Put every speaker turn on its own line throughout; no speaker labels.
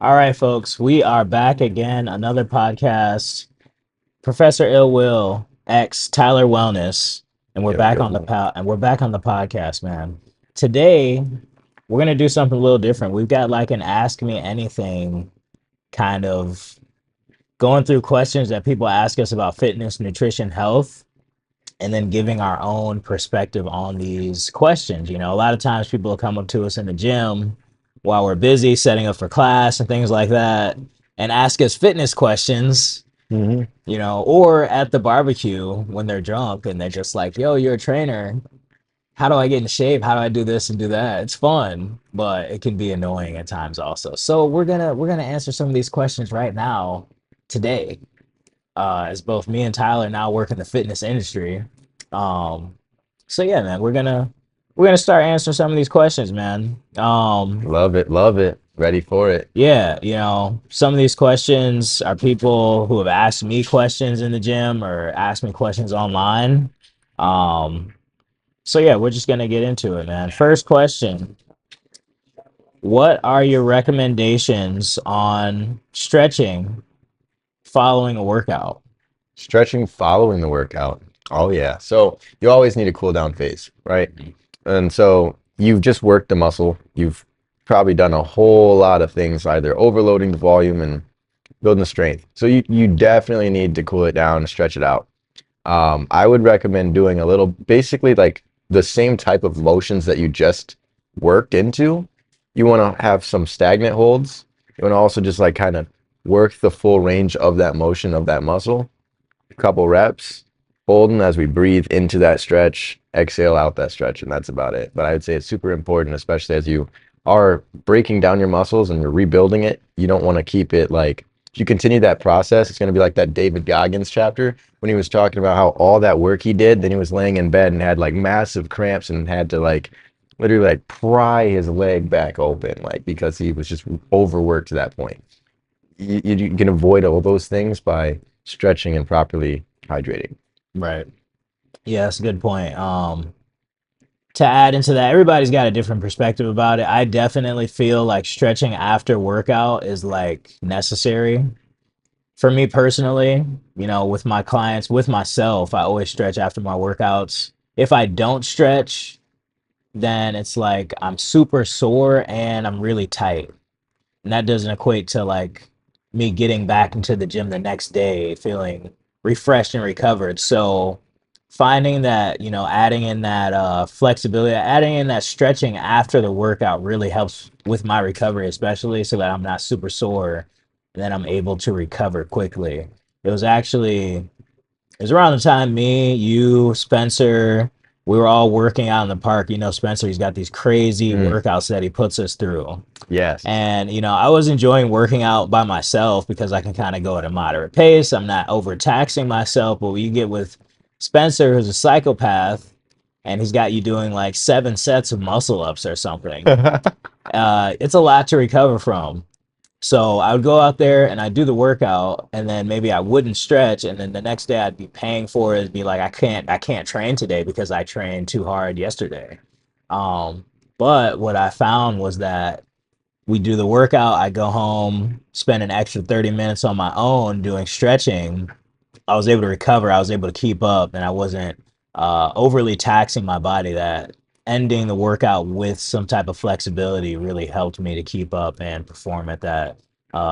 All right, folks, we are back again. Another podcast. Professor IllWill X Tyler Wellness, and we're
Yo,
back on the
yo.
pod. And we're back on the podcast, man. Today, we're gonna do something a little different. We've got like an Ask Me Anything kind of going through questions that people ask us about fitness, nutrition, health, and then giving our own perspective on these questions. A lot of times people will come up to us in the gym while we're busy setting up for class and things like that and ask us fitness questions,
hmm
or at the barbecue when they're drunk and they're just like, yo, you're a trainer. How do I get in shape? How do I do this and do that? It's fun, but it can be annoying at times also. So we're gonna answer some of these questions right now today, as both me and Tyler now work in the fitness industry. Um, so yeah, man, we're gonna start answering some of these questions, man.
Love it, love it. Ready for it.
Yeah, some of these questions are people who have asked me questions in the gym or asked me questions online. Um, so yeah, we're just gonna get into it, man. First question: what are your recommendations on stretching following a workout?
Stretching following the workout. Oh yeah. So you always need a cool down phase, right? And so you've just worked the muscle. You've probably done a whole lot of things, either overloading the volume and building the strength. So you definitely need to cool it down and stretch it out. I would recommend doing a little, basically like the same type of motions that you just worked into. You want to have some stagnant holds. You want to also just like kind of work the full range of that motion of that muscle. A couple reps, holding as we breathe into that stretch, exhale out that stretch, and that's about it. But I would say it's super important, especially as you are breaking down your muscles and you're rebuilding it. You don't want to keep it like, if you continue that process, it's going to be like that David Goggins chapter when he was talking about how all that work he did, then he was laying in bed and had like massive cramps and had to like literally like pry his leg back open, like because he was just overworked to that point. You can avoid all those things by stretching and properly hydrating.
Right. Yeah, that's a good point. To add into that, everybody's got a different perspective about it. I definitely feel like stretching after workout is like necessary. For me personally, with my clients, with myself, I always stretch after my workouts. If I don't stretch, then it's like I'm super sore and I'm really tight. And that doesn't equate to like me getting back into the gym the next day feeling refreshed and recovered. So finding that, adding in that flexibility, adding in that stretching after the workout really helps with my recovery, especially so that I'm not super sore and then I'm able to recover quickly. It was actually it was around the time me, you, Spencer, we were all working out in the park. Spencer, he's got these crazy
Mm,
workouts that he puts us through.
yes.
And, I was enjoying working out by myself because I can kind of go at a moderate pace. I'm not overtaxing myself. But when you get with Spencer, who's a psychopath, and he's got you doing like 7 sets of muscle ups or something, it's a lot to recover from. So I would go out there and I'd do the workout, and then maybe I wouldn't stretch, and then the next day I'd be paying for it. It'd be like I can't train today because I trained too hard yesterday. Um, but what I found was that we do the workout, I go home, spend an extra 30 minutes on my own doing stretching. I was able to recover, I was able to keep up, and I wasn't overly taxing my body. That ending the workout with some type of flexibility really helped me to keep up and perform at that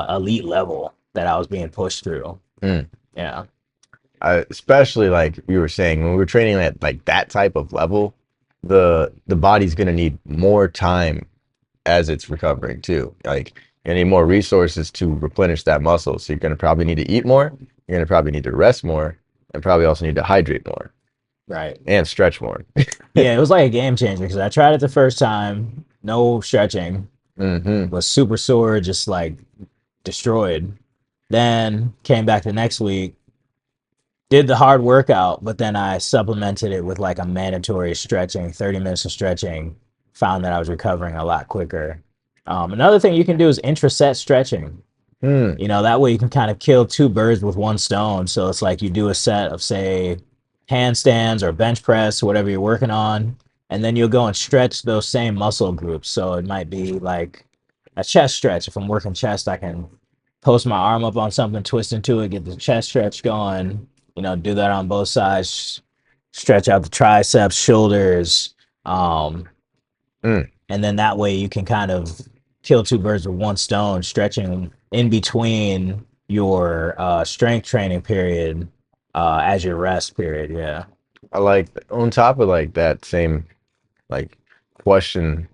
elite level that I was being pushed through.
Mm.
Yeah.
Especially like you were saying, when we're training at like that type of level, the body's gonna need more time as it's recovering too. Like you need more resources to replenish that muscle. So you're gonna probably need to eat more, you're gonna probably need to rest more, and probably also need to hydrate more
Right.
and stretch more.
Yeah, it was like a game changer because I tried it the first time, no stretching,
hmm
was super sore, just like destroyed. Then came back the next week, did the hard workout, but then I supplemented it with like a mandatory stretching, 30 minutes of stretching, found that I was recovering a lot quicker. Another thing you can do is intraset stretching.
Mm.
That way you can kind of kill two birds with one stone. So it's like you do a set of, say, handstands or bench press, whatever you're working on, and then you'll go and stretch those same muscle groups. So it might be like a chest stretch. If I'm working chest, I can post my arm up on something, twist into it, get the chest stretch going. Do that on both sides. Stretch out the triceps, shoulders, um,
Mm.
and then that way you can kind of kill two birds with one stone, stretching in between your strength training period as your rest period. Yeah.
I like on top of like that same like question.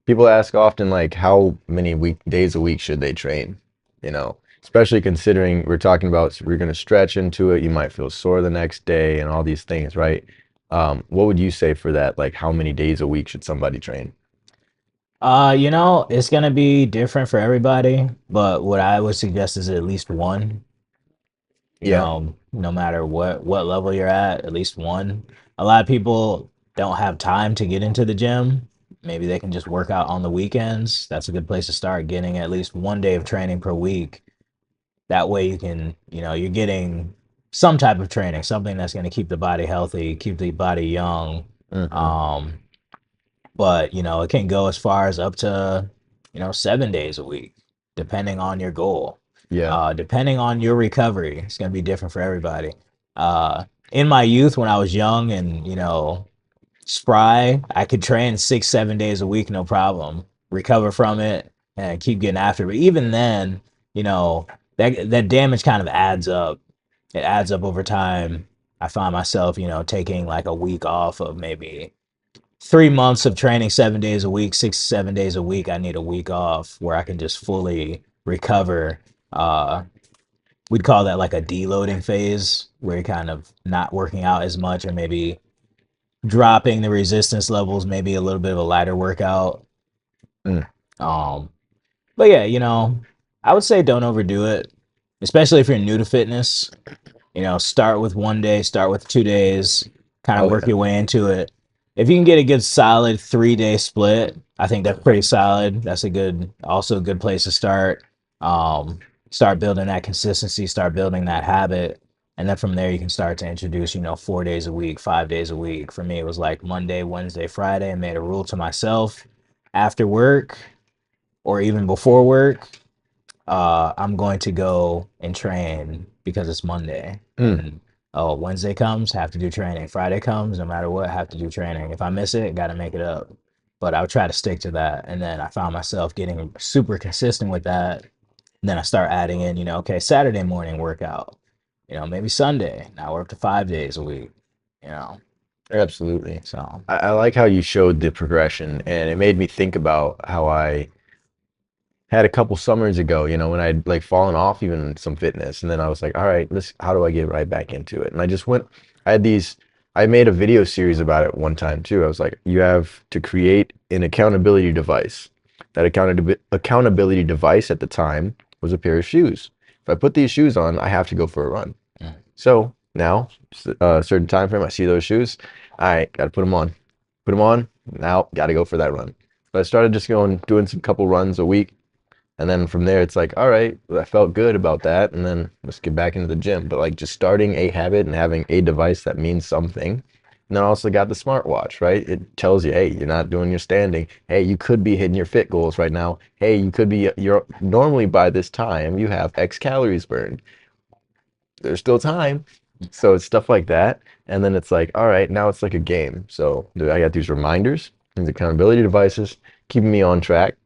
People ask often like how many days a week should they train? You know, especially considering we're talking about we're going to stretch into it. You might feel sore the next day and all these things, right? What would you say for that? Like how many days a week should somebody train?
It's gonna be different for everybody, but what I would suggest is at least one.
Yeah.
No matter what level you're at least one. A lot of people don't have time to get into the gym. Maybe they can just work out on the weekends. That's a good place to start, getting at least 1 day of training per week. That way you can, you're getting some type of training, something that's going to keep the body healthy, keep the body young.
Hmm.
Um, but it can go as far as up to 7 days a week, depending on your goal,
Yeah.
depending on your recovery. It's going to be different for everybody. In my youth, when I was young and spry, I could train 6 7 days a week, no problem, recover from it and keep getting after it. But even then, you know that damage kind of adds up. It adds up over time. I find myself taking like a week off of maybe 3 months of training 7 days a week, 6 7 days a week. I need a week off where I can just fully recover. uh we'd call that like a deloading phase, where you're kind of not working out as much, or maybe dropping the resistance levels, maybe a little bit of a lighter workout.
Mm.
um but yeah, I would say don't overdo it, especially if you're new to fitness. Start with 1 day, start with 2 days, kind of
Oh
work
yeah.
your way into it. If you can get a good solid 3 day split, I think that's pretty solid. That's also a good place to start. Um, Start building that consistency, start building that habit. And then from there, you can start to introduce, 4 days a week, 5 days a week. For me, it was like Monday, Wednesday, Friday. I made a rule to myself after work or even before work. I'm going to go and train because it's Monday.
Mm.
And oh, Wednesday comes, have to do training. Friday comes, no matter what, have to do training. If I miss it, got to make it up. But I would try to stick to that. And then I found myself getting super consistent with that. And then I start adding in, okay, Saturday morning workout, maybe Sunday. Now we're up to 5 days a week, you know.
Absolutely.
So,
I like how you showed the progression, and it made me think about how I had a couple summers ago, when I'd like fallen off even some fitness, and then I was like, all right, how do I get right back into it? And I had these, I made a video series about it one time too. I was like, you have to create an accountability device. That accountability device at the time was a pair of shoes. If I put these shoes on, I have to go for a run.
mm,
So now, a certain time frame, I see those shoes. All right, got to put them on. Now, got to go for that run. So I started just doing some couple runs a week. And then from there, it's like, all right, I felt good about that. And then let's get back into the gym. But like just starting a habit and having a device that means something. And then also got the smartwatch, right? It tells you, hey, you're not doing your standing. Hey, you could be hitting your fit goals right now. Hey, you're normally by this time, you have X calories burned. There's still time. So it's stuff like that. And then it's like, all right, now it's like a game. So I got these reminders, these accountability devices, keeping me on track.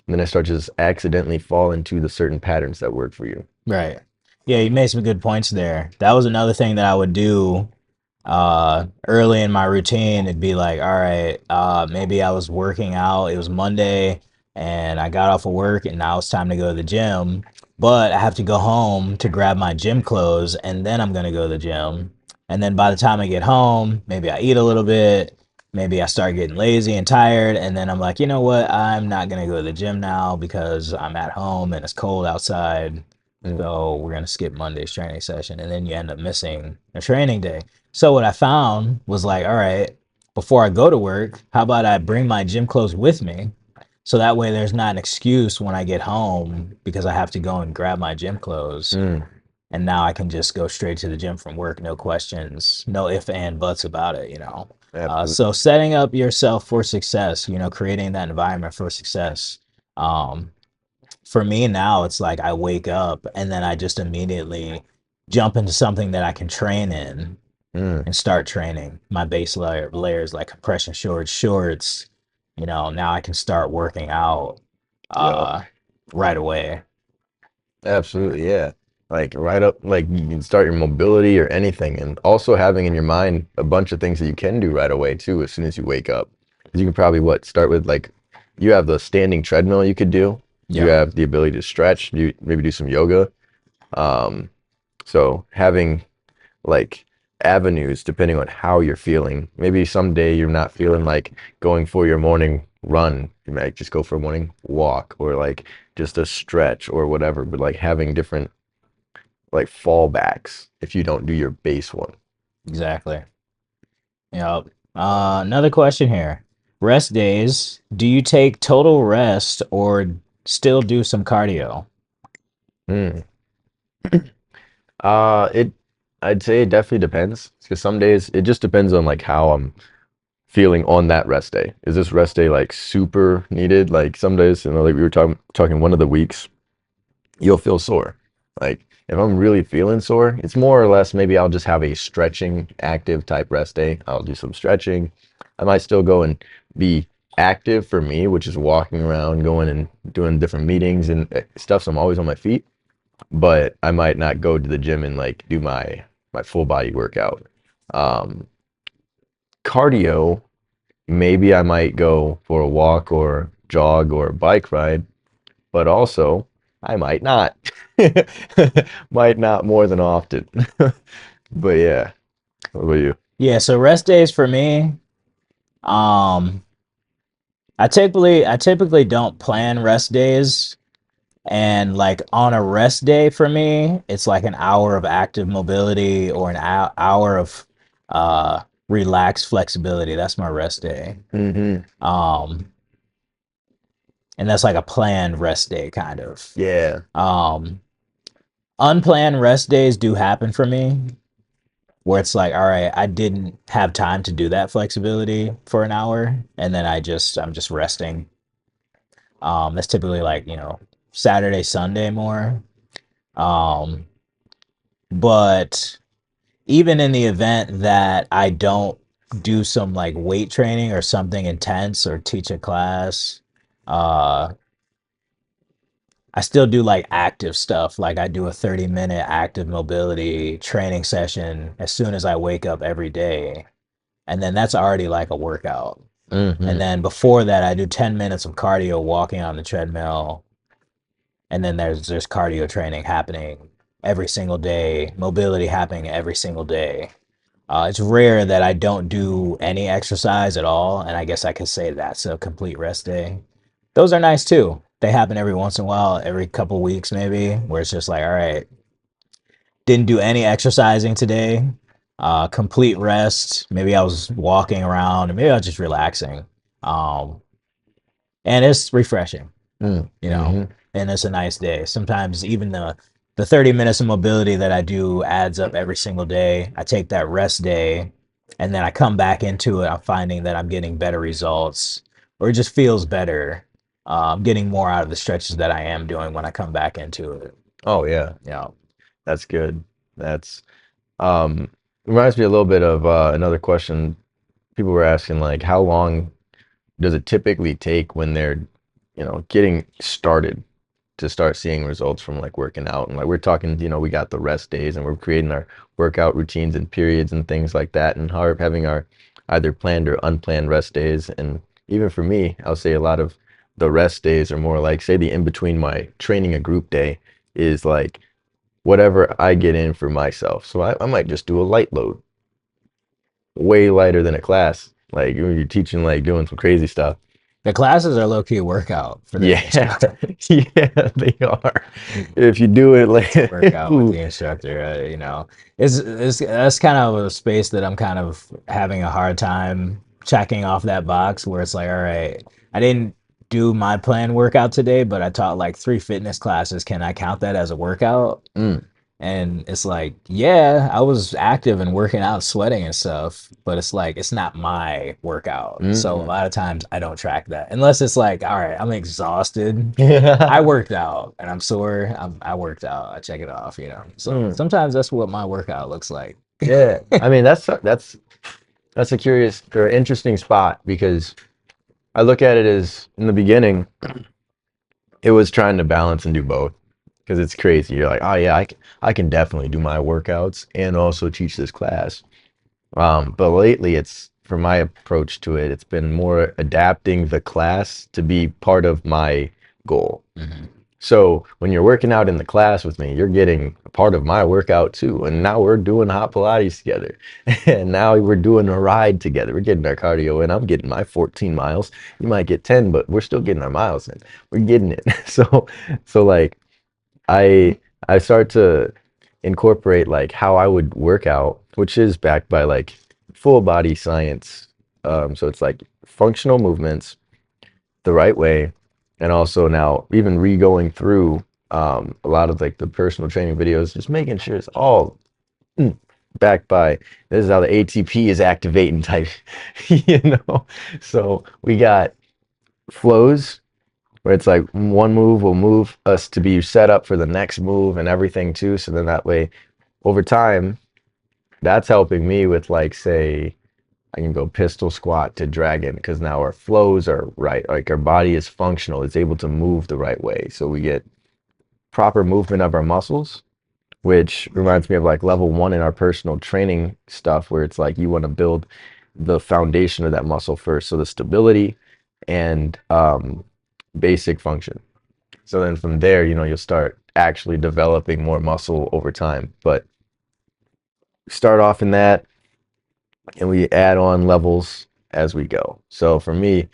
And then I start to just accidentally fall into the certain patterns that work for you.
right. Yeah, you made some good points there. That was another thing that I would do early in my routine. It'd be like, all right, maybe I was working out, it was Monday and I got off of work and now it's time to go to the gym, but I have to go home to grab my gym clothes and then I'm going to go to the gym. And then by the time I get home, maybe I eat a little bit, maybe I start getting lazy and tired, and then I'm like, you know what, I'm not going to go to the gym now because I'm at home and it's cold outside.
Mm,
So we're going to skip Monday's training session, and then you end up missing a training day. So what I found was like, all right, before I go to work, how about I bring my gym clothes with me? So that way there's not an excuse when I get home because I have to go and grab my gym clothes.
mm,
And now I can just go straight to the gym from work, no questions, no if and buts about it.
absolutely.
So setting up yourself for success, creating that environment for success. For me now, it's like I wake up and then I just immediately jump into something that I can train in
Mm,
and start training. My base layers like compression shorts. Now I can start working out
yep.
uh right away.
Absolutely, yeah. Like right up, like you can start your mobility or anything, and also having in your mind a bunch of things that you can do right away too, as soon as you wake up. 'Cause you can probably start with like you have the standing treadmill you could do. You
Yeah,
have the ability to stretch. You maybe do some yoga. Um, so having like avenues depending on how you're feeling. Maybe someday you're not feeling like going for your morning run. You might just go for a morning walk or like just a stretch or whatever, but like having different like fallbacks if you don't do your base one.
exactly. Yep. Another question here. Rest days, do you take total rest or still do some cardio?
Hmm. It I'd say it definitely depends because some days it just depends on like how I'm feeling on that rest day. Is this rest day like super needed? Like some days, like we were talking one of the weeks, you'll feel sore. Like if I'm really feeling sore, it's more or less maybe I'll just have a stretching active type rest day. I'll do some stretching. I might still go and be active for me, which is walking around, going and doing different meetings and stuff. So I'm always on my feet, but I might not go to the gym and like do my full body workout. Um, Cardio, maybe I might go for a walk or jog or bike ride, but also I might not. Might not more than often. But yeah, what about you?
Yeah, so rest days for me, um, I typically don't plan rest days. And like on a rest day for me, it's like an hour of active mobility or an hour of relaxed flexibility. That's my rest day.
Hmm.
Um, and that's like a planned rest day kind of.
Yeah.
Um, Unplanned rest days do happen for me where it's like, all right, I didn't have time to do that flexibility for an hour, and then I'm just resting. That's typically like, Saturday, Sunday more. Um, but even in the event that I don't do some like weight training or something intense or teach a class, uh, I still do like active stuff. Like I do a 30-minute active mobility training session as soon as I wake up every day. And then that's already like a workout. And
Hmm.
then before that, I do 10 minutes of cardio walking on the treadmill. And then there's cardio training happening every single day, mobility happening every single day. It's rare that I don't do any exercise at all, and I guess I could say that's a complete rest day. Those are nice too. They happen every once in a while, every couple weeks maybe, where it's just like, all right, didn't do any exercising today. Complete rest. Maybe I was walking around, and maybe I was just relaxing. Um, and it's refreshing, you know,
Mm-hmm.
and it's a nice day. Sometimes even the 30 minutes of mobility that I do adds up every single day. I take that rest day and then I come back into it. I'm finding that I'm getting better results or it just feels better. I'm getting more out of the stretches that I am doing when I come back into it.
Oh yeah,
Yeah.
that's good. That's um reminds me a little bit of another question people were asking, like how long does it typically take when they're, getting started to start seeing results from like working out? And like we're talking, we got the rest days and we're creating our workout routines and periods and things like that, and how having our either planned or unplanned rest days. And even for me, I'll say a lot of the rest days are more like, say, the in between my training a group day is like whatever I get in for myself. So I might just do a light load, way lighter than a class. Like you're teaching, like doing some crazy stuff.
The classes are low key a workout for the
Yeah,
instructor.
yeah, they are. If you do it
It's a
like,
workout with
ooh,
the instructor. It's that's kind of a space that I'm kind of having a hard time checking off that box where it's like, all right, I didn't do my planned workout today, but I taught like 3 fitness classes. Can I count that as a workout?
mm,
And it's like, yeah, I was active and working out, sweating and stuff, but it's like it's not my workout. So a
Mm.
lot of times I don't track that unless it's like, all right, I'm exhausted. I
Yeah.
worked out and I'm sore. I worked out. I check it off, you know. So
Mm.
sometimes that's what my workout looks like.
Yeah. I mean, that's a curious or interesting spot because I look at it as in the beginning, it was trying to balance and do both because it's crazy. You're like, oh yeah, I can definitely do my workouts and also teach this class. But lately, it's for my approach to it, it's been more adapting the class to be part of my goal.
Mhm.
So when you're working out in the class with me, you're getting a part of my workout too. And now we're doing hot Pilates together. And now we're doing a ride together. We're getting our cardio in. I'm getting my 14 miles. You might get 10, but we're still getting our miles in. We're getting it. So like I I start to incorporate like how I would work out, which is backed by like full body science. So it's like functional movements the right way, and also now even re-going through a lot of like the personal training videos, just making sure it's all mm, backed by this is how the ATP is activating type, you know. So we got flows where it's like one move will move us to be set up for the next move and everything too. So then that way, over time, that's helping me with like say I can go pistol squat to dragon because now our flows are right. Like our body is functional. It's able to move the right way. So we get proper movement of our muscles, which reminds me of like level one in our personal training stuff, where it's like you want to build the foundation of that muscle first. So the stability and basic function. So then from there, you'll start actually developing more muscle over time. But start off in that and we add on levels as we go. So for me,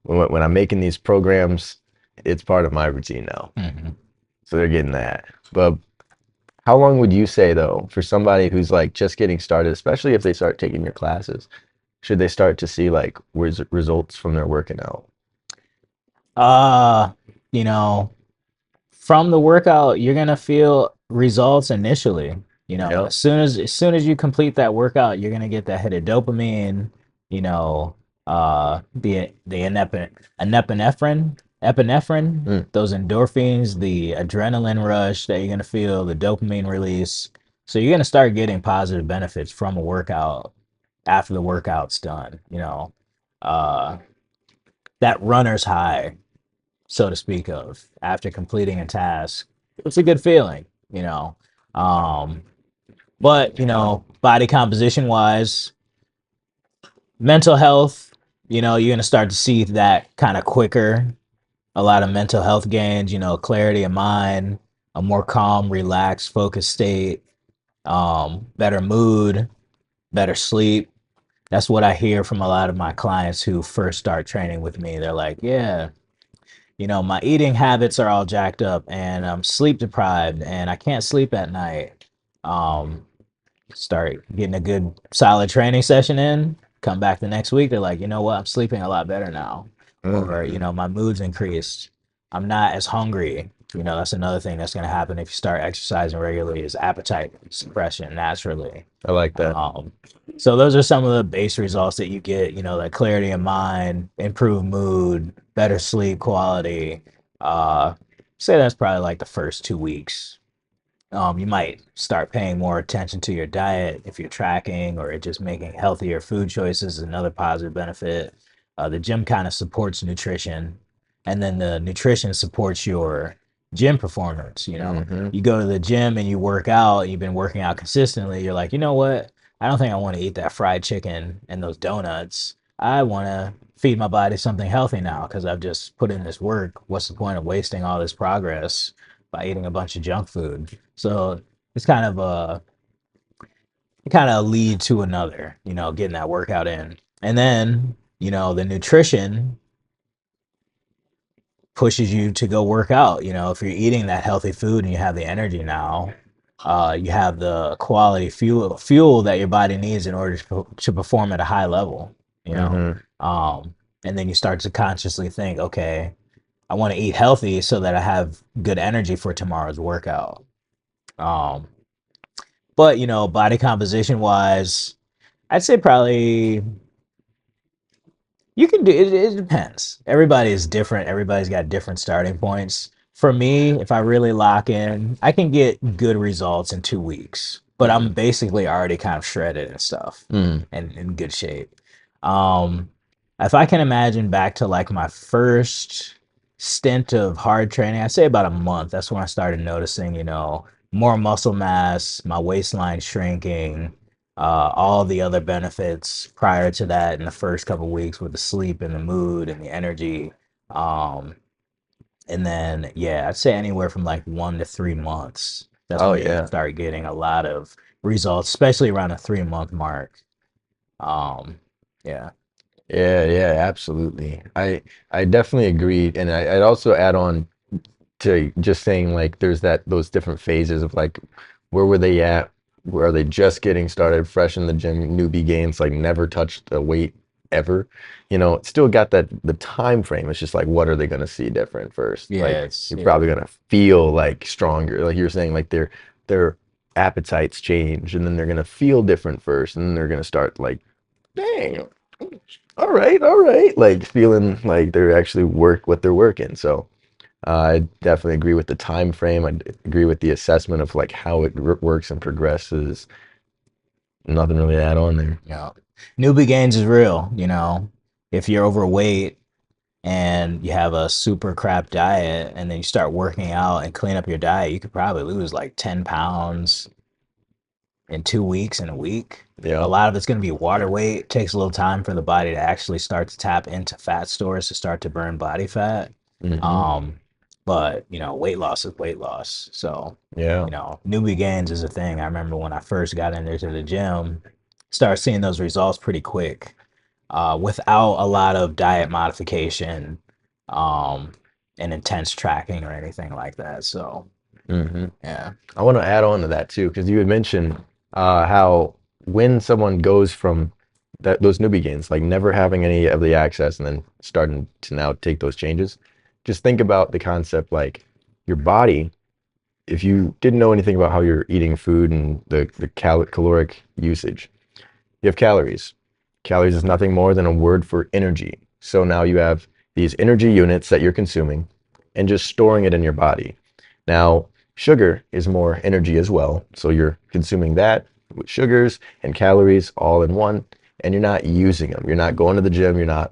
when I'm making these programs, it's part of my routine now.
Mhm.
So they're getting that. But how long would you say though, for somebody who's like just getting started, especially if they start taking your classes, should they start to see like results from their working out?
Uh, you know, from the workout, you're gonna feel results initially. You know,
Yeah.
as soon as you complete that workout, you're gonna get that hit of dopamine. You know, the epinephrine,
Mm.
those endorphins, the adrenaline rush that you're gonna feel, the dopamine release. So you're gonna start getting positive benefits from a workout after the workout's done. Uh, that runner's high, so to speak, of after completing a task. It's a good feeling, you know. Um, but body composition wise, mental health, you're gonna start to see that kind of quicker. A lot of mental health gains, clarity of mind, a more calm, relaxed, focused state, better mood, better sleep. That's what I hear from a lot of my clients who first start training with me. They're like, yeah, my eating habits are all jacked up and I'm sleep deprived and I can't sleep at night. Um, Start getting a good solid training session in, come back the next week, they're like, you know what, I'm sleeping a lot better now. Or,
Mhm.
my mood's increased. I'm not as hungry. That's another thing that's going to happen if you start exercising regularly is appetite suppression naturally.
I like that.
Um, so those are some of the base results that you get, that clarity of mind, improved mood, better sleep quality. Uh, Say that's probably like the first 2 weeks. You might start paying more attention to your diet if you're tracking or just making healthier food choices is another positive benefit. The gym kind of supports nutrition, and then the nutrition supports your gym performance.
Hmm.
You go to the gym and you work out, you've been working out consistently. You're like, you know what? I don't think I want to eat that fried chicken and those donuts. I want to feed my body something healthy now because I've just put in this work. What's the point of wasting all this progress by eating a bunch of junk food? So it's kind of lead to another, getting that workout in. And then, the nutrition pushes you to go work out. If you're eating that healthy food and you have the energy now, you have the quality fuel that your body needs in order to perform at a high level, you know.
Hmm.
Um, and then you start to consciously think, okay, I want to eat healthy so that I have good energy for tomorrow's workout. Um, But body composition wise, I'd say probably you can do it. It depends. Everybody is different. Everybody's got different starting points. For me, if I really lock in, I can get good results in 2 weeks. But I'm
Hmm.
basically already kind of shredded and stuff
Mm.
and in good shape. Um, if I can imagine back to like my first stint of hard training, I'd say about a month. That's when I started noticing, more muscle mass, my waistline shrinking, all the other benefits prior to that in the first couple weeks with the sleep and the mood and the energy. Um, and then, yeah, I'd say anywhere from like 1 to 3 months. That's
Oh
when you
yeah.
start getting a lot of results, especially around a 3 month mark. Um, yeah,
Yeah, yeah, absolutely. I definitely agree, and I'd also add on to just saying like there's those different phases of like where were they at? Where are they just getting started, fresh in the gym, newbie gains, like never touched a weight ever? It's still got the time frame. It's just like what are they gonna see different first? Like
yeah, it's
you're
yeah,
probably gonna feel like stronger. Like you're saying, like their appetites change and then they're gonna feel different first, and then they're gonna start like, dang, all right, like feeling like they're actually work what they're working. So I definitely agree with the time frame. Agree with the assessment of like how it works and progresses. Nothing really to add on there.
newbie gains is real. If you're overweight and you have a super crap diet and then you start working out and clean up your diet, you could probably lose like 10 pounds in 2 weeks in a week. A
Yeah.
lot of it's going to be water weight. It takes a little time for the body to actually start to tap into fat stores to start to burn body fat.
Hmm.
Um, but weight loss is weight loss. So,
Yeah.
newbie gains is a thing. I remember when I first got in there to the gym, start seeing those results pretty quick, without a lot of diet modification, um, and intense tracking or anything like that. So,
Hmm.
yeah.
I want to add on to that too, because you had mentioned how when someone goes from those newbie gains, like never having any of the access and then starting to now take those changes, just think about the concept like your body. If you didn't know anything about how you're eating food and the caloric usage, you have calories. Calories is nothing more than a word for energy. So now you have these energy units that you're consuming and just storing it in your body. Now, sugar is more energy as well. So you're consuming that with sugars and calories all in one, and you're not using them. You're not going to the gym. You're not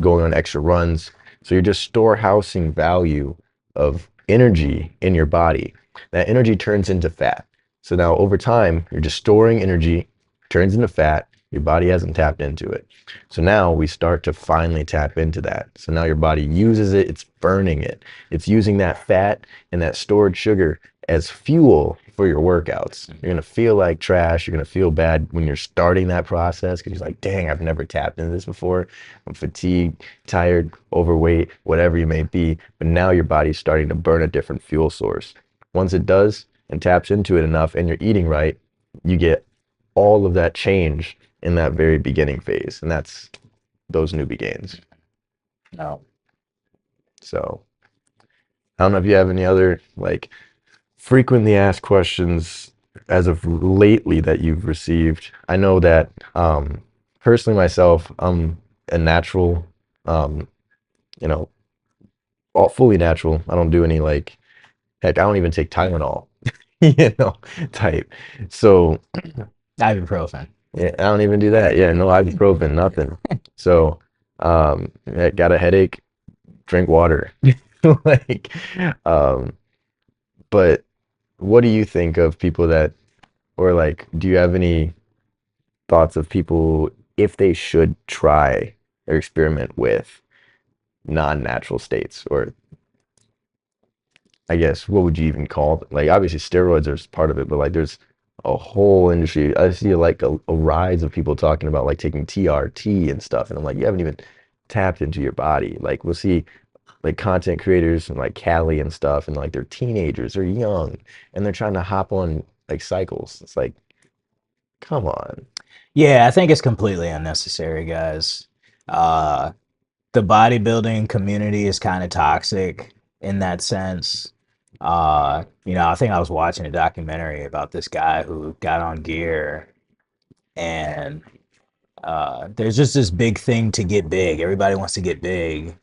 going on extra runs. So you're just storehousing value of energy in your body. That energy turns into fat. So now over time, you're just storing energy, turns into fat. Your body hasn't tapped into it. So now we start to finally tap into that. So now your body uses it, it's burning it. It's using that fat and that stored sugar as fuel for your workouts. You're gonna feel like trash. You're gonna feel bad when you're starting that process because you're like, dang, I've never tapped into this before. I'm fatigued, tired, overweight, whatever you may be. But now your body's starting to burn a different fuel source. Once it does and taps into it enough and you're eating right, you get all of that change in that very beginning phase. And that's those newbie gains.
No.
So I don't know if you have any other like frequently asked questions as of lately that you've received. I know that personally myself, I'm a natural, um, you know, all fully natural. I don't do any like, heck, I don't even take Tylenol, you know, type. So
Ibuprofen.
yeah, I don't even do that. Yeah, no ibuprofen, nothing. So got a headache, drink water. Like, um, but what do you think of people that, or like, do you have any thoughts of people if they should try or experiment with non-natural states, or I guess what would you even call it? Like obviously steroids are part of it, but like there's a whole industry. I see like a rise of people talking about like taking TRT and stuff, and I'm like, you haven't even tapped into your body. Like we'll see like content creators and like Cali and stuff, and like they're teenagers, they're young, and they're trying to hop on like cycles. It's like, come on.
Yeah, I think it's completely unnecessary, guys. Uh, the bodybuilding community is kind of toxic in that sense. I think I was watching a documentary about this guy who got on gear and there's just this big thing to get big. Everybody wants to get big.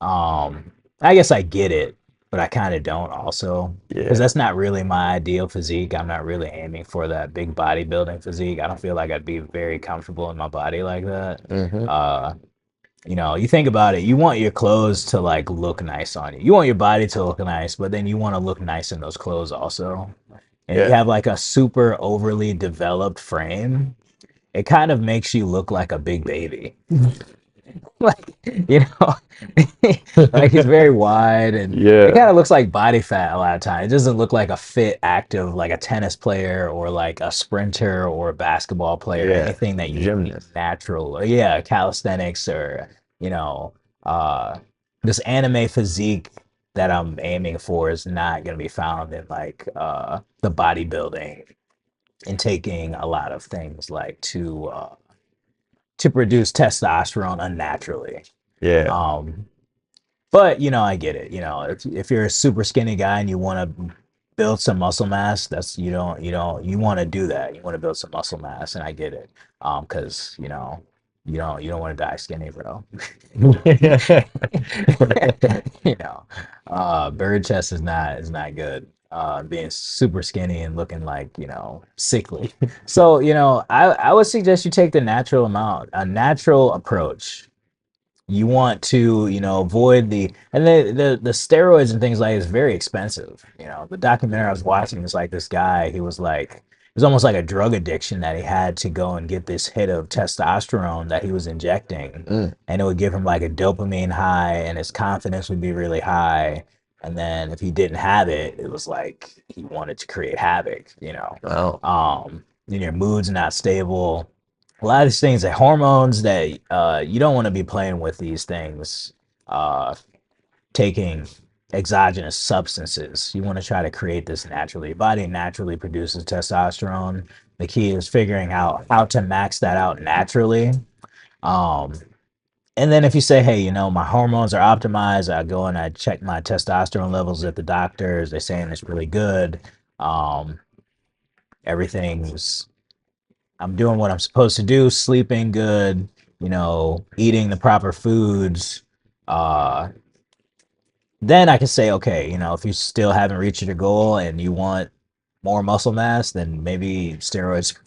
I guess I get it, but I kind of don't also because
Yeah.
that's not really my ideal physique. I'm not really aiming for that big bodybuilding physique. I don't feel like I'd be very comfortable in my body like that.
Hmm.
Uh, you think about it, you want your clothes to like look nice on you. You want your body to look nice, but then you want to look nice in those clothes also. And if you
Yeah.
have like a super overly developed frame, it kind of makes you look like a big baby. Like, you know, like he's very wide and it
Yeah.
kind of looks like body fat a lot of times. It doesn't look like a fit, active, like a tennis player or like a sprinter or a basketball player,
Yeah.
anything that you need
Gymnast.
natural. Or, yeah, calisthenics or, you know, uh, this anime physique that I'm aiming for is not going to be found in like the bodybuilding and taking a lot of things like to produce testosterone unnaturally.
Yeah.
Um, but I get it. If you're a super skinny guy and you want to build some muscle mass, that's you want to do that. You want to build some muscle mass, and I get it. Because you don't want to die skinny, bro. you know, bird chest is not good. Being super skinny and looking like sickly. So I would suggest you take the natural amount, a natural approach. You want to avoid the steroids and things like it's very expensive. The documentary I was watching was like this guy, he was like it was almost like a drug addiction that he had to go and get this hit of testosterone that he was injecting,
Mm.
and it would give him like a dopamine high and his confidence would be really high, and then if he didn't have it, it was like he wanted to create havoc.
Wow.
And your mood's not stable. A lot of these things, like hormones, that you don't want to be playing with these things, uh, taking exogenous substances. You want to try to create this naturally. Your body naturally produces testosterone. The key is figuring out how to max that out naturally. Um, and then if you say, hey, my hormones are optimized, I go and I check my testosterone levels at the doctors. They're saying it's really good. Um, everything's I'm doing what I'm supposed to do, sleeping good, eating the proper foods. Uh, then I can say, okay, if you still haven't reached your goal and you want more muscle mass, then maybe steroids.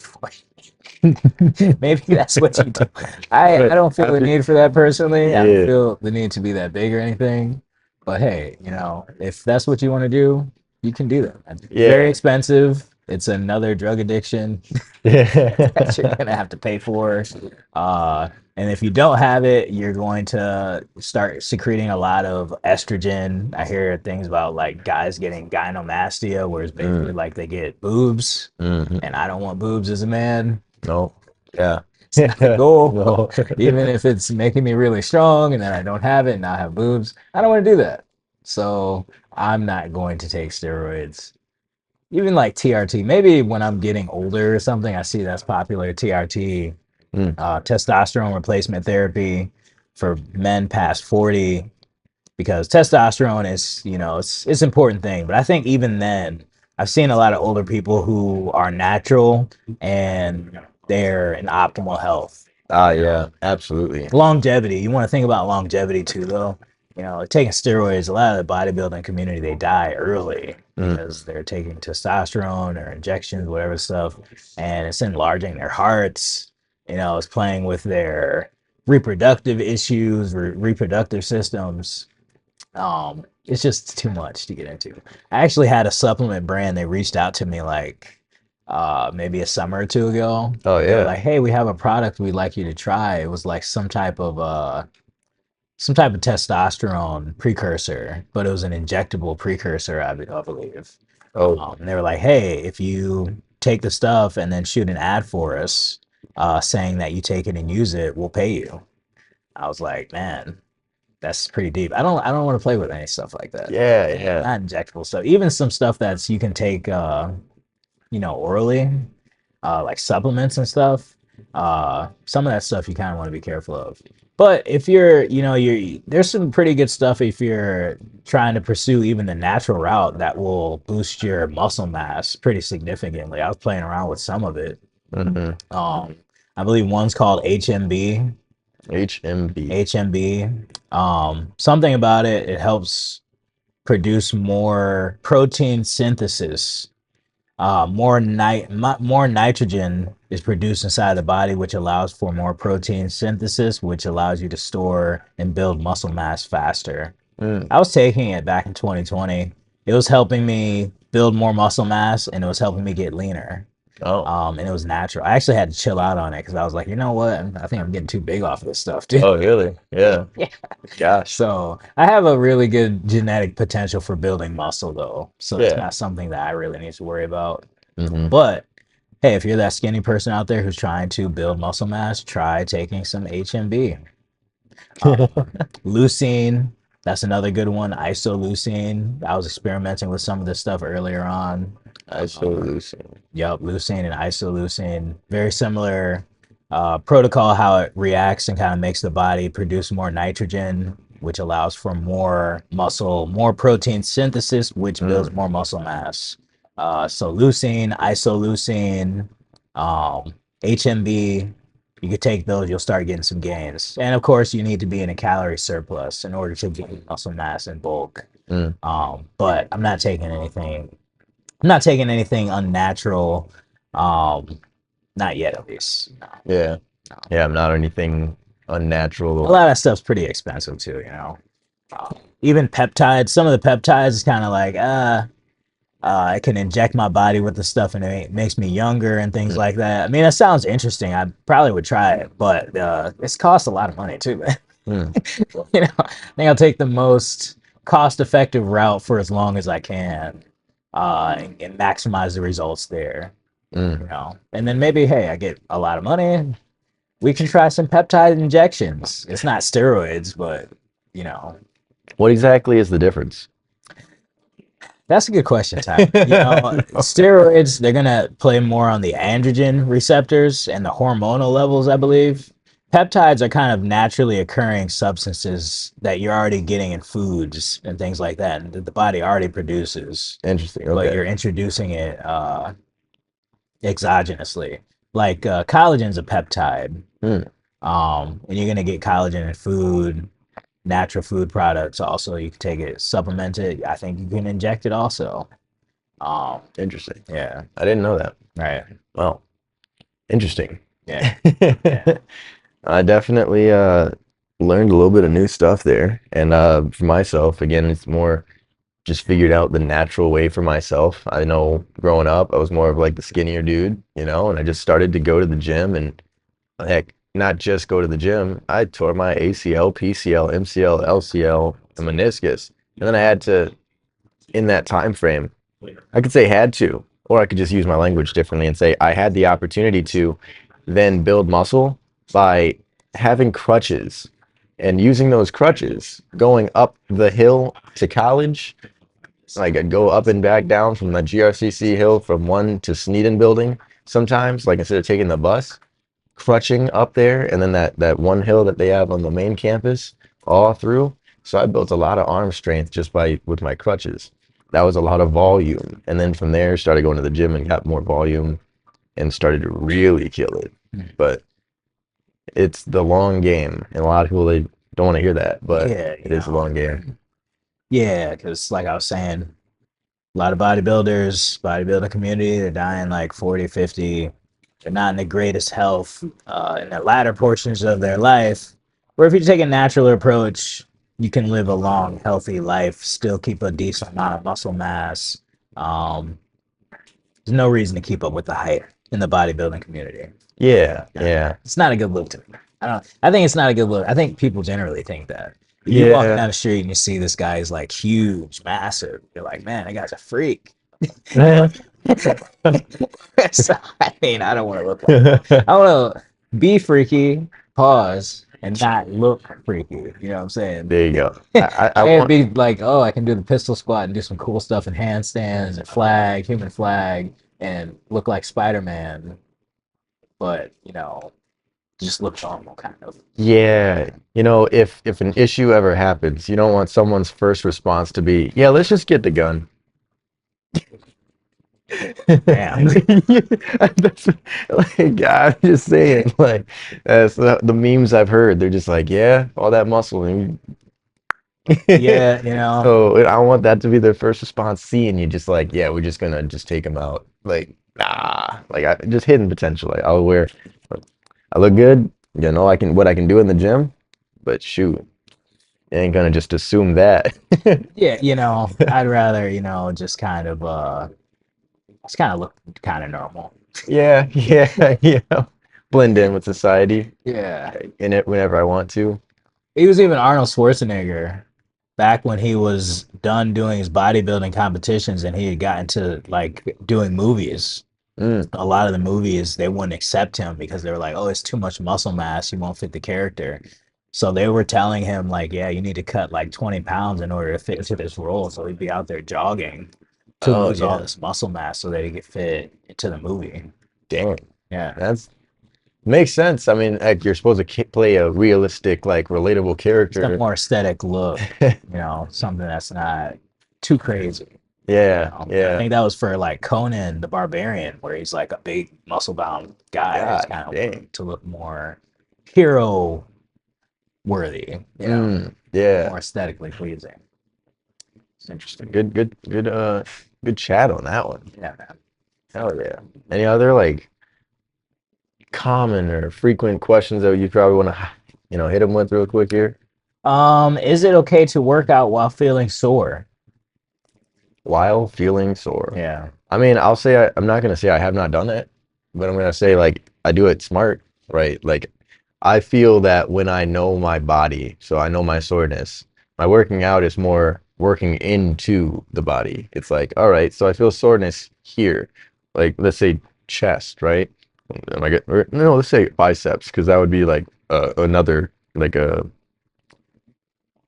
Maybe that's what you do. I
But
don't feel the
after,
need for that personally. I don't
yeah.
feel the need to be that big or anything. But hey, if that's what you want to do, you can do that, man. It's very
Yeah.
expensive. It's another drug addiction that you're
Yeah.
gonna have to pay for. Uh, and if you don't have it, you're going to start secreting a lot of estrogen. I hear things about like guys getting gynecomastia, where it's basically
Mm.
like they get boobs,
Hmm.
and I don't want boobs as a man.
No. Yeah.
It's not the
Yeah.
goal.
No.
Even if it's making me really strong and then I don't have it and I have boobs, I don't want to do that. So I'm not going to take steroids. Even like TRT, maybe when I'm getting older or something, I see that's popular. TRT,
Mm.
testosterone replacement therapy for men past 40, because testosterone is, it's an important thing. But I think even then, I've seen a lot of older people who are natural and they're in optimal health.
Ah,
You know,
yeah. Absolutely.
longevity. You want to think about longevity too, though. Taking steroids, a lot of the bodybuilding community, they die early
Mm.
because they're taking testosterone or injections, whatever stuff, and it's enlarging their hearts. It's playing with their reproductive issues, reproductive systems. It's just too much to get into. I actually had a supplement brand. They reached out to me like maybe a summer or two ago.
Oh,
They were
yeah.
like, "Hey, we have a product we'd like you to try." It was like some type of testosterone precursor, but it was an injectable precursor, I believe.
Oh,
And they were like, "Hey, if you take the stuff and then shoot an ad for us, saying that you take it and use it, we'll pay you." I was like, "Man, that's pretty deep." I don't want to play with any stuff like that.
yeah. Yeah.
Not injectable stuff. Even some stuff that's you can take orally, like supplements and stuff. Some of that stuff you kind of want to be careful of. But if you're, there's some pretty good stuff if you're trying to pursue even the natural route that will boost your muscle mass pretty significantly. I was playing around with some of it.
Hmm.
Um, I believe one's called HMB.
HMB.
HMB. Something about it, it helps produce more protein synthesis. More nitrogen is produced inside the body, which allows for more protein synthesis, which allows you to store and build muscle mass faster.
Mm.
I was taking it back in 2020. It was helping me build more muscle mass, and it was helping me get leaner.
Oh.
And it was natural. I actually had to chill out on it because I was like, you know what? I think I'm getting too big off of this stuff, dude.
Oh, really? Yeah.
Yeah.
Gosh.
So I have a really good genetic potential for building muscle, though. So it's
Yeah.
not something that I really need to worry about.
Hmm.
But hey, if you're that skinny person out there who's trying to build muscle mass, try taking some HMB. Leucine, that's another good one. Isoleucine. I was experimenting with some of this stuff earlier on. Um,
Isoleucine.
Yep, leucine and isoleucine. Very similar protocol, how it reacts and kind of makes the body produce more nitrogen, which allows for more muscle, more protein synthesis, which builds
Mm.
more muscle mass. So leucine, isoleucine, HMB, you could take those, you'll start getting some gains. And of course, you need to be in a calorie surplus in order to gain muscle mass and bulk.
Mm.
But I'm not taking anything unnatural. Um, Not yet, at least. No,
Yeah.
no.
Yeah, I'm not anything
A
unnatural.
lot of that stuff's pretty expensive too, you know. Even peptides, some of the peptides is kind of like, I can inject my body with the stuff and it makes me younger and things
Mm.
like that. I mean, that sounds interesting. I probably would try it, but it's cost a lot of money too, man.
Mm.
I think I'll take the most cost-effective route for as long as I can, and maximize the results there.
Mm.
And then maybe, hey, I get a lot of money. We can try some peptide injections. It's not steroids, but you know,
What exactly is the difference?
that's a good question, Tyler. Steroids, they're gonna play more on the androgen receptors and the hormonal levels, I believe. Peptides are kind of naturally occurring substances that you're already getting in foods and things like that, and that the body already produces,
Interesting.
but
Okay.
you're introducing it exogenously. Like collagen's a peptide,
Mm.
and you're gonna get collagen in food, natural food products. Also, you can take it, supplement it. I think you can inject it also. Um,
Interesting.
yeah,
I didn't know that.
right.
Well, interesting.
Yeah, yeah,
I definitely learned a little bit of new stuff there. And for myself, again, it's more just figured out the natural way for myself. I know growing up, I was more of like the skinnier dude, and I just started to go to the gym and heck, not just go to the gym. I tore my ACL, PCL, MCL, LCL, and meniscus. And then I had to, in that time frame, I could say had to, or I could just use my language differently and say I had the opportunity to then build muscle by having crutches and using those crutches, going up the hill to college. Like I'd go up and back down from the GRCC hill from 1 to Sneeden building sometimes, like instead of taking the bus, crutching up there, and then that one hill that they have on the main campus all through. So I built a lot of arm strength just by with my crutches. That was a lot of volume, and then from there started going to the gym and got more volume and started to really kill it. But it's the long game, and a lot of people they don't want to hear that, but
yeah.
it is a long game.
Yeah, because like I was saying, a lot of bodybuilding community, they're dying like 40, 50. They're not in the greatest health in the latter portions of their life. Where if you take a natural approach, you can live a long, healthy life, still keep a decent amount of muscle mass. Um, there's no reason to keep up with the hype in the bodybuilding community.
Yeah,
Yeah.
yeah,
It's not a good look to me. I think it's not a good look. I think people generally think that. If you walking
yeah.
down the street and you see this guy is like huge, massive, you're like, man, that guy's a freak. So, I mean, I don't want to look like I want to be freaky, pause, and not look freaky. You know what I'm saying?
There you go. I
I can't
want.
be like, oh, I can do the pistol squat and do some cool stuff in handstands and flag, human flag, and look like Spider-Man. But, just look normal, kind of.
Yeah, if an issue ever happens, you don't want someone's first response to be, "Yeah, let's just get the gun."
Damn.
That's like I'm just saying, like that's the memes I've heard. They're just like, "Yeah, all that muscle." And
Yeah,
so I want that to be their first response, seeing you just like, "Yeah, we're just gonna just take him out." Like, nah, like I just hidden potential. Like I'll wear, I look good, I can what I can do in the gym, but shoot. You ain't gonna just assume that.
yeah, I'd rather, just kind of look kind of normal.
Yeah, yeah, blend in with society
Yeah.
in it whenever I want to.
He was even Arnold Schwarzenegger back when he was done doing his bodybuilding competitions and he had gotten to like doing movies.
Mm.
A lot of the movies they wouldn't accept him because they were like, "Oh, it's too much muscle mass. He won't fit the character." So they were telling him like, "Yeah, you need to cut like 20 pounds in order to fit into this role." So he'd be out there jogging to
Oh
lose all
yeah,
this muscle mass so that he could fit into the movie.
dang,
Yeah,
that's makes sense. I mean, like you're supposed to play a realistic, like relatable
it's a
character.
more aesthetic look. Something that's not too crazy.
Yeah,
I
yeah.
think that was for like Conan the Barbarian, where he's like a big muscle bound guy. It's
God
kind of
dang.
to look more hero worthy,
Yeah.
more aesthetically pleasing. It's interesting.
Good chat on that one.
Yeah, man.
Hell yeah. Any other like common or frequent questions that you probably want to, hit them with real quick here?
Is it okay to work out while feeling sore?
While feeling sore.
Yeah.
I mean, I'm not gonna say I have not done it, but I'm gonna say like I do it smart, right? Like I feel that when I know my body, so I know my soreness, my working out is more working into the body. It's like, all right, so I feel soreness here, like let's say chest, right? Am I get or, no, let's say biceps, because that would be like another like a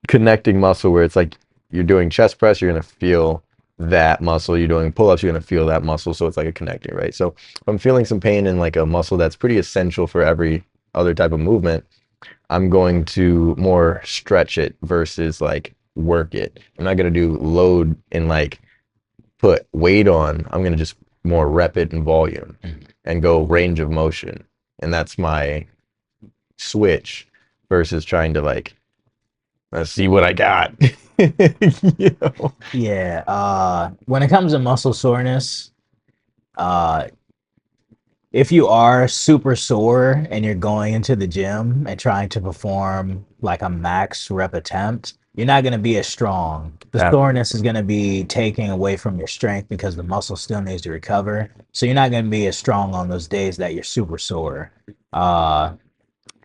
connecting muscle where it's like you're doing chest press, you're gonna feel that muscle. You're doing pull-ups, you're gonna feel that muscle. So it's like a connecting, right? So if I'm feeling some pain in like a muscle that's pretty essential for every other type of movement, I'm going to more stretch it versus like work it. I'm not gonna do load and like put weight on. I'm gonna just more rep it in volume and go range of motion. And that's my switch versus trying to like let's see what I got. you know?
Yeah. When it comes to muscle soreness, uh, if you are super sore and you're going into the gym and trying to perform like a max rep attempt, you're not going to be as strong. The soreness is going to be taking away from your strength because the muscle still needs to recover. So you're not going to be as strong on those days that you're super sore. Uh,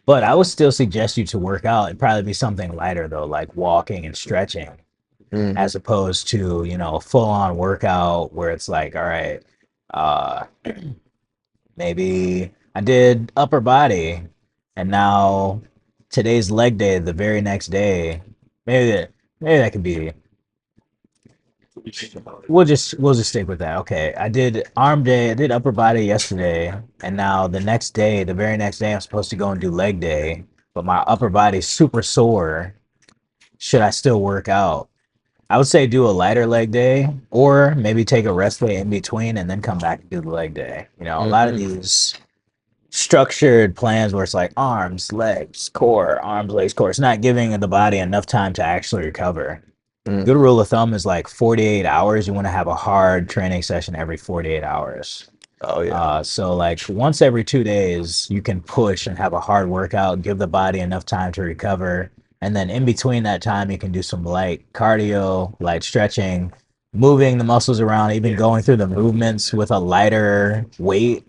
but I would still suggest you to work out. It'd probably be something lighter though, like walking and stretching,
Mm.
as opposed to, a full on workout where it's like, all right, uh, maybe I did upper body, and now today's leg day. The very next day, maybe that could be. We'll just stick with that. Okay, I did arm day. I did upper body yesterday, and now the very next day, I'm supposed to go and do leg day, but my upper body's super sore. Should I still work out? I would say do a lighter leg day, or maybe take a rest day in between and then come back and do the leg day. A lot of
Hmm.
these structured plans where it's like arms, legs, core, arms, legs, core. It's not giving the body enough time to actually recover.
Mm.
Good rule of thumb is like 48 hours. You want to have a hard training session every 48 hours.
Oh yeah.
So like once every 2 days, you can push and have a hard workout, give the body enough time to recover. And then in between that time, you can do some light cardio, light stretching, moving the muscles around, even going through the movements with a lighter weight.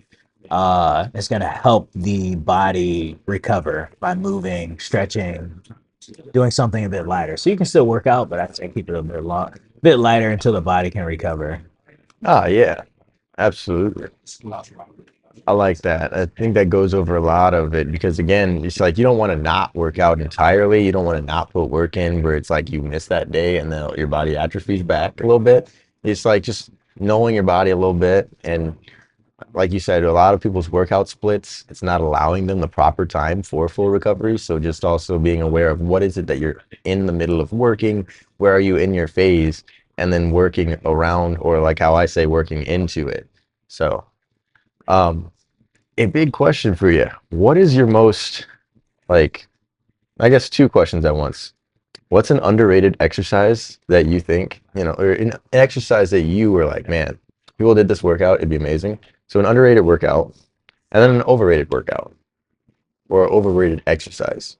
It's going to help the body recover by moving, stretching, doing something a bit lighter. So you can still work out, but I'd say keep it a bit lighter until the body can recover.
Ah yeah. Absolutely. I like that. I think that goes over a lot of it because again, it's like you don't want to not work out entirely. You don't want to not put work in where it's like you miss that day and then your body atrophies back a little bit. It's like just knowing your body a little bit and like you said, a lot of people's workout splits, it's not allowing them the proper time for full recovery. So just also being aware of what is it that you're in the middle of working, where are you in your phase, and then working around, or like how I say, working into it. So, um, a big question for you. What is your most, like, I guess two questions at once. What's an underrated exercise that you think, or an exercise that you were like, man, people did this workout, it'd be amazing. So an underrated workout, and then an overrated workout or overrated exercise.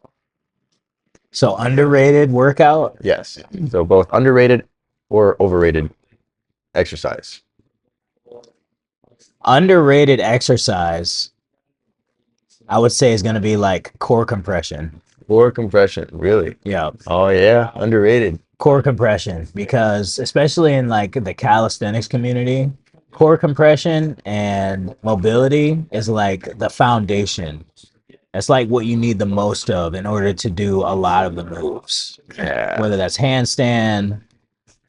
So underrated workout,
Yes. So both underrated or overrated exercise.
underrated exercise, I would say is going to be like core compression.
Core compression, really?
Yeah,
Oh yeah, underrated.
core compression, because especially in like the calisthenics community, core compression and mobility is like the foundation. That's like what you need the most of in order to do a lot of the moves,
Yeah.
whether that's handstand,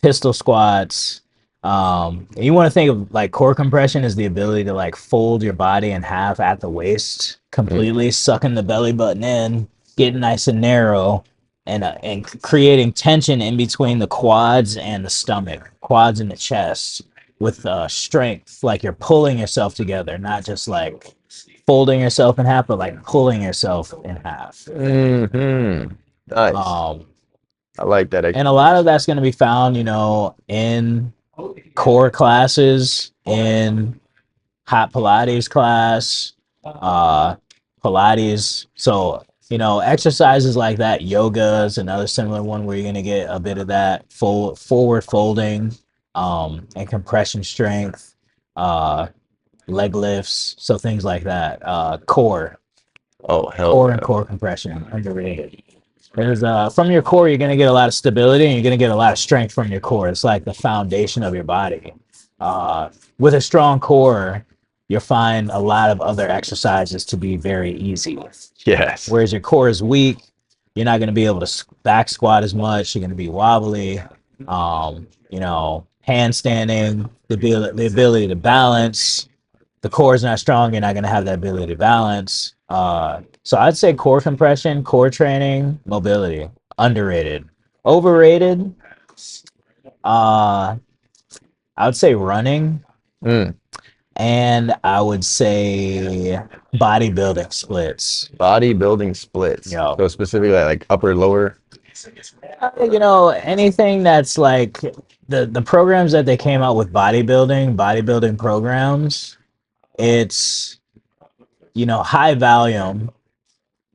pistol squats. And you want to think of like core compression as the ability to like fold your body in half at the waist,
Mm,
completely sucking the belly button in, getting nice and narrow, and creating tension in between the quads and the stomach, quads and the chest, with strength, like you're pulling yourself together, not just like folding yourself in half, but like pulling yourself in half.
hmm Nice.
Um,
I like that
and a lot of
explanation.
that's going to be found, in core classes, in hot Pilates class, uh, Pilates. So, exercises like that, yoga is another similar one where you're going to get a bit of that forward folding, and compression strength, uh, leg lifts. So things like that.
Oh, hell
Core and
yeah.
core compression, underrated. There's from your core, you're gonna get a lot of stability and you're gonna get a lot of strength from your core. It's like the foundation of your body. Uh, with a strong core, you'll find a lot of other exercises to be very easy.
Yes.
Whereas your core is weak, you're not gonna be able to back squat as much. You're gonna be wobbly. Handstanding, the ability to balance, the core is not strong, you're not going to have that ability to balance. So I'd say core compression, core training, mobility, underrated. Overrated, uh, I would say running,
Mm,
and I would say bodybuilding splits.
bodybuilding splits.
Yo,
So specifically like upper, lower.
anything that's like the programs that they came out with bodybuilding programs. It's high volume,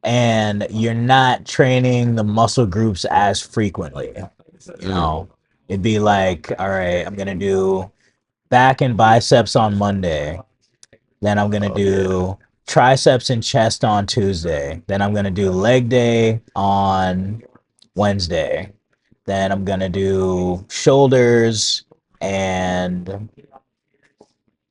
and you're not training the muscle groups as frequently. You
Mm,
know, it'd be like, all right, I'm gonna do back and biceps on Monday, then I'm gonna
oh yeah.
do triceps and chest on Tuesday, then I'm gonna do leg day on Wednesday, then I'm gonna do shoulders and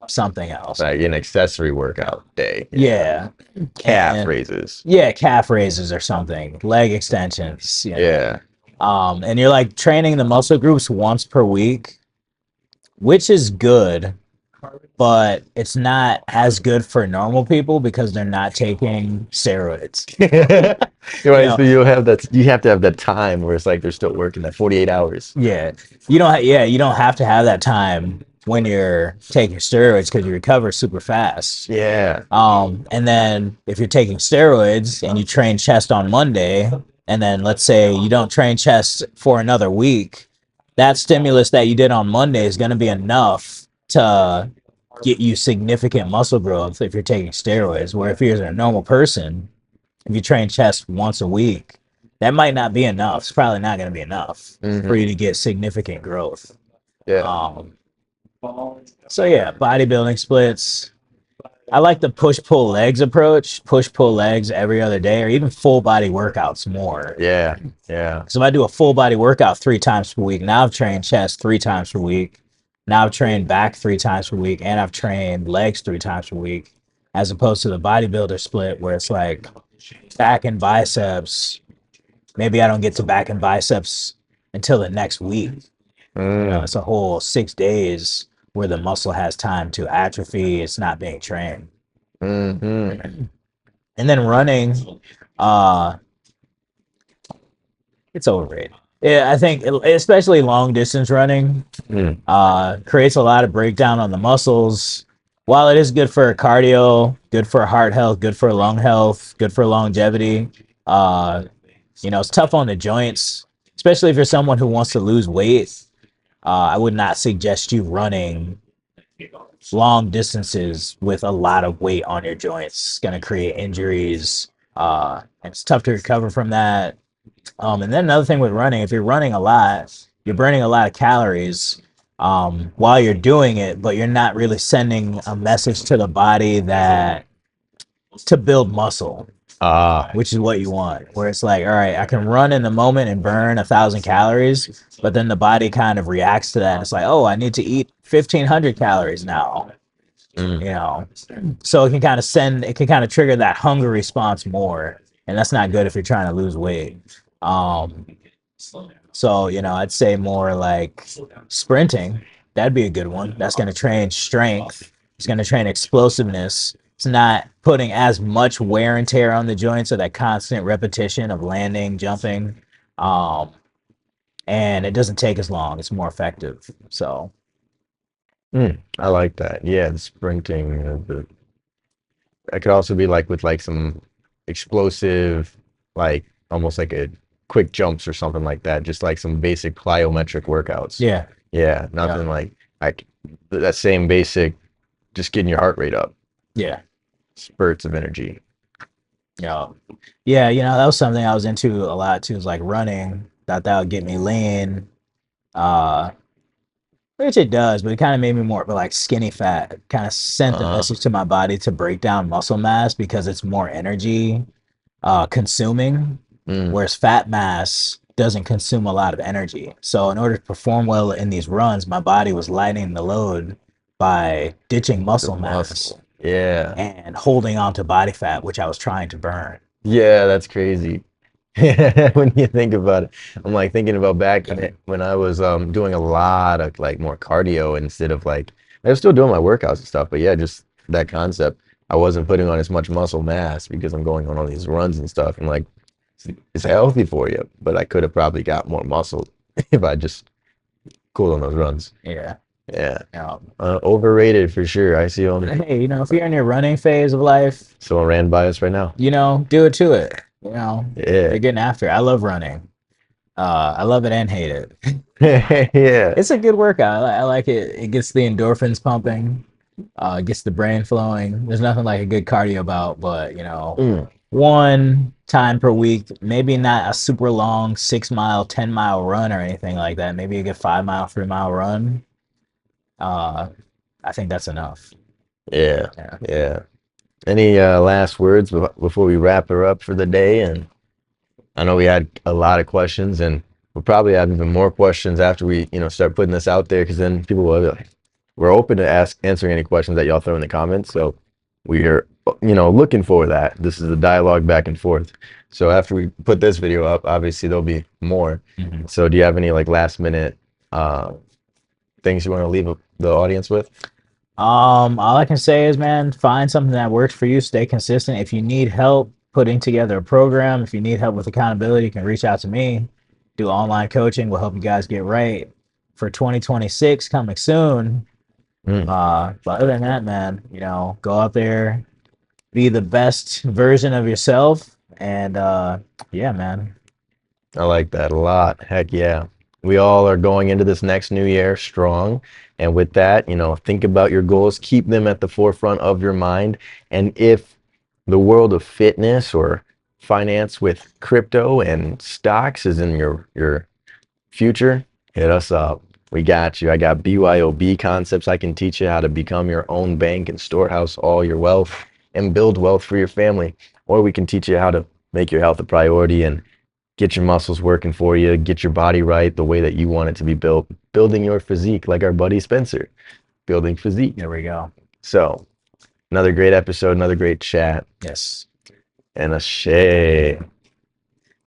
something else.
Like an accessory workout day. Yeah.
Yeah,
Calf
and
raises.
yeah, calf raises or something, leg extensions.
Yeah.
And you're like training the muscle groups once per week, which is good, but it's not as good for normal people because they're not taking steroids. You know,
So you have to have that time where it's like they're still working that 48 hours.
yeah, you don't have to have that time when you're taking steroids because you recover super fast.
Yeah.
And then if you're taking steroids and you train chest on Monday, and then let's say you don't train chest for another week, that stimulus that you did on Monday is going to be enough to get you significant muscle growth if you're taking steroids. Where if you're a normal person, if you train chest once a week, that might not be enough. It's probably not going to be enough for
Hmm.
you to get significant growth.
Yeah.
Um, so yeah, bodybuilding splits. I like the push pull legs approach, push pull legs every other day, or even full body workouts more.
Yeah. Yeah.
So if I do a full body workout 3 times per week, now I've trained chest 3 times per week. Now I've trained back 3 times per week, and I've trained legs 3 times per week, as opposed to the bodybuilder split where it's like back and biceps. Maybe I don't get to back and biceps until the next week.
Mm.
It's a whole 6 days where the muscle has time to atrophy. It's not being trained.
Mm-hmm.
And then running, uh, it's overrated. Yeah, I think especially long distance running
Mm.
creates a lot of breakdown on the muscles. While it is good for cardio, good for heart health, good for lung health, good for longevity, uh, it's tough on the joints, especially if you're someone who wants to lose weight. I would not suggest you running long distances with a lot of weight on your joints. It's going to create injuries. And it's tough to recover from that. And then another thing with running, if you're running a lot, you're burning a lot of calories while you're doing it, but you're not really sending a message to the body that to build muscle,
Ah,
which is what you want. Where it's like, all right, I can run in the moment and burn 1,000 calories, but then the body kind of reacts to that. And it's like, oh, I need to eat 1,500 calories now.
mm.
You know, so it can kind of trigger that hunger response more, and that's not good if you're trying to lose weight. Um, so I'd say more like sprinting. That'd be a good one. That's going to train strength. It's going to train explosiveness. It's not putting as much wear and tear on the joints, so that constant repetition of landing, jumping, um, and it doesn't take as long. It's more effective. So
I like that. Yeah, the sprinting. That could also be like with like some explosive, like almost like a quick jumps or something like that. Just like some basic plyometric workouts.
yeah,
Yeah,
yeah,
nothing like that same basic, just getting your heart rate up,
yeah.
spurts of energy.
Yeah. Yeah, that was something I was into a lot too, is like running. Thought that would get me lean. Uh, which it does, but it kind of made me more like skinny fat. Kind of sent the
Uh,
message to my body to break down muscle mass because it's more energy consuming,
mm,
whereas fat mass doesn't consume a lot of energy. So in order to perform well in these runs, my body was lightening the load by ditching
the
muscle mass
muscle. Yeah.
and holding on to body fat, which I was trying to burn.
Yeah, that's crazy. When you think about it, I'm like thinking about back when I was doing a lot of like more cardio instead of like I was still doing my workouts and stuff, but yeah, just that concept. I wasn't putting on as much muscle mass because I'm going on all these runs and stuff, and like it's healthy for you, but I could have probably got more muscle if I just cooled on those runs.
Yeah.
Yeah,
Um,
overrated for sure. I see on
hey, if you're in your running phase of life,
someone ran by us right now.
do it to it.
Yeah,
You're getting after it. I love running. I love it and hate it.
yeah.
It's a good workout. I like it. It gets the endorphins pumping. Gets the brain flowing. There's nothing like a good cardio bout, but
Mm.
one time per week, maybe not a super long 6 mile, 10 mile run or anything like that. Maybe a good 5 mile, 3 mile run. Uh, I think that's enough.
Yeah,
Yeah.
yeah. Any last words before we wrap her up for the day? And I know we had a lot of questions, and we'll probably have even more questions after we, start putting this out there, because then people will be like, we're open to answering any questions that y'all throw in the comments. So we are, looking for that. This is a dialogue back and forth. So after we put this video up, obviously there'll be more.
Mhm.
So do you have any like last minute things you want to leave the audience with?
All I can say is, man, find something that works for you. Stay consistent. If you need help putting together a program, if you need help with accountability, you can reach out to me. Do online coaching. We'll help you guys get right for 2026 coming soon.
Mm.
But other than that, man, go out there, be the best version of yourself, and yeah, man.
I like that a lot. Heck yeah. We all are going into this next new year strong. And with that, think about your goals, keep them at the forefront of your mind. And if the world of fitness or finance with crypto and stocks is in your future, hit us up. We got you. I got BYOB concepts. I can teach you how to become your own bank and storehouse all your wealth and build wealth for your family. Or we can teach you how to make your health a priority and get your muscles working for you, get your body right the way that you want it to be built, building your physique like our buddy Spencer, building physique.
There we go.
So, another great episode, another great chat,
Yes.
and a share.